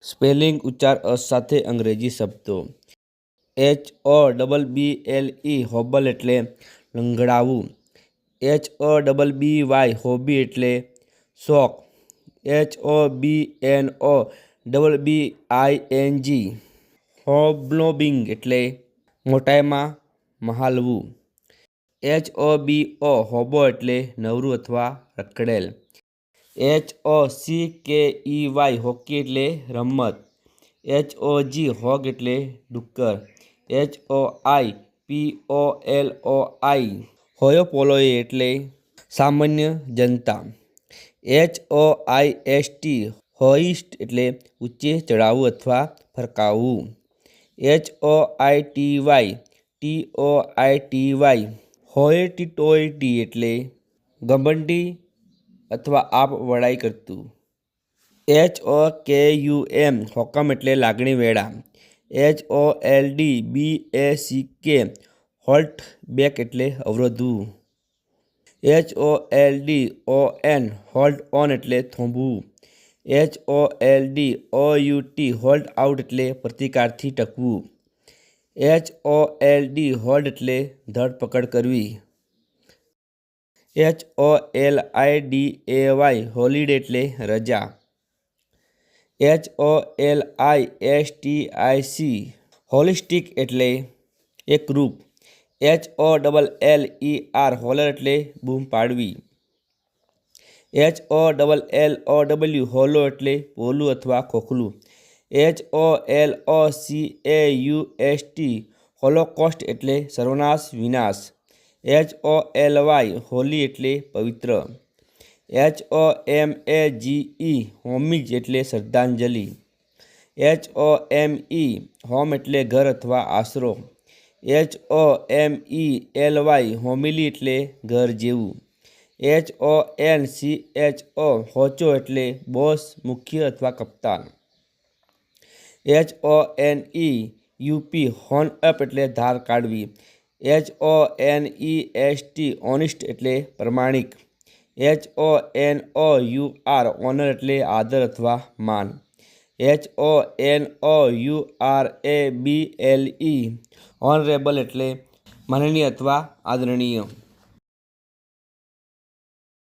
Spelling ઉચ્ચાર અ સાથે અંગ્રેજી શબ્દો. HOBBLE હોબલ એટલે લંગડાવવું. HOBBY હોબી એટલે શોખ. HOBNOBBING હોબ્લોબિંગ એટલે મોટાઈમાં મહાલવું. HOBO હોબો એટલે નવરું અથવા રખડેલ. HOCKEY હોકી એટલે રમત. HOG હોગ એટલે ડુક્કર. HOIPOLOI હોયોપોલોઈ એટલે સામાન્ય જનતા. HOIST હોઇસ્ટ એટલે ઊંચે ચડાવવું અથવા ફરકાવવું. HOITY હોએટીટોટી એટલે ઘમંડી અથવા આપ વડાઈ કરતું. HOKUM હોકમ એટલે લાગણી વેળા. HOLDBACK હોલ્ટ બેક એટલે અવરોધવું. HOLDON હોલ્ડ ઓન એટલે થોભવું. HOLDOUT હોલ્ડ આઉટ એટલે પ્રતિકારથી ટકવું. HOLD હોલ્ડ એટલે ધરપકડ કરવી. HOLIDAY હોલિડે એટલે રજા. HOLISTIC હોલિસ્ટિક એટલે એકરૂપ. HOLLER હોલર એટલે બૂમ પાડવી. HOLLOW હોલો એટલે પોલું અથવા ખોખલું. HOLOCAUST હોલોકોસ્ટ એટલે સર્વનાશ વિનાશ. HOLY હોલી એટલે પવિત્ર. HOMAGE હોમીજ એટલે શ્રદ્ધાંજલિ. HOME હોમ એટલે ઘર અથવા આશરો. HOMELY હોમિલી એટલે ઘર જેવું. HONCHO હોચો એટલે બોસ, મુખ્ય અથવા કપ્તાન. HONEUP હોર્ન અપ એટલે ધાર કાઢવી. HONEST ઓનિસ્ટ એટલે પ્રમાણિક. HONOUR ઓનર એટલે આદર અથવા માન. HONOURABLE ઓનરેબલ એટલે માનનીય અથવા આદરણીય.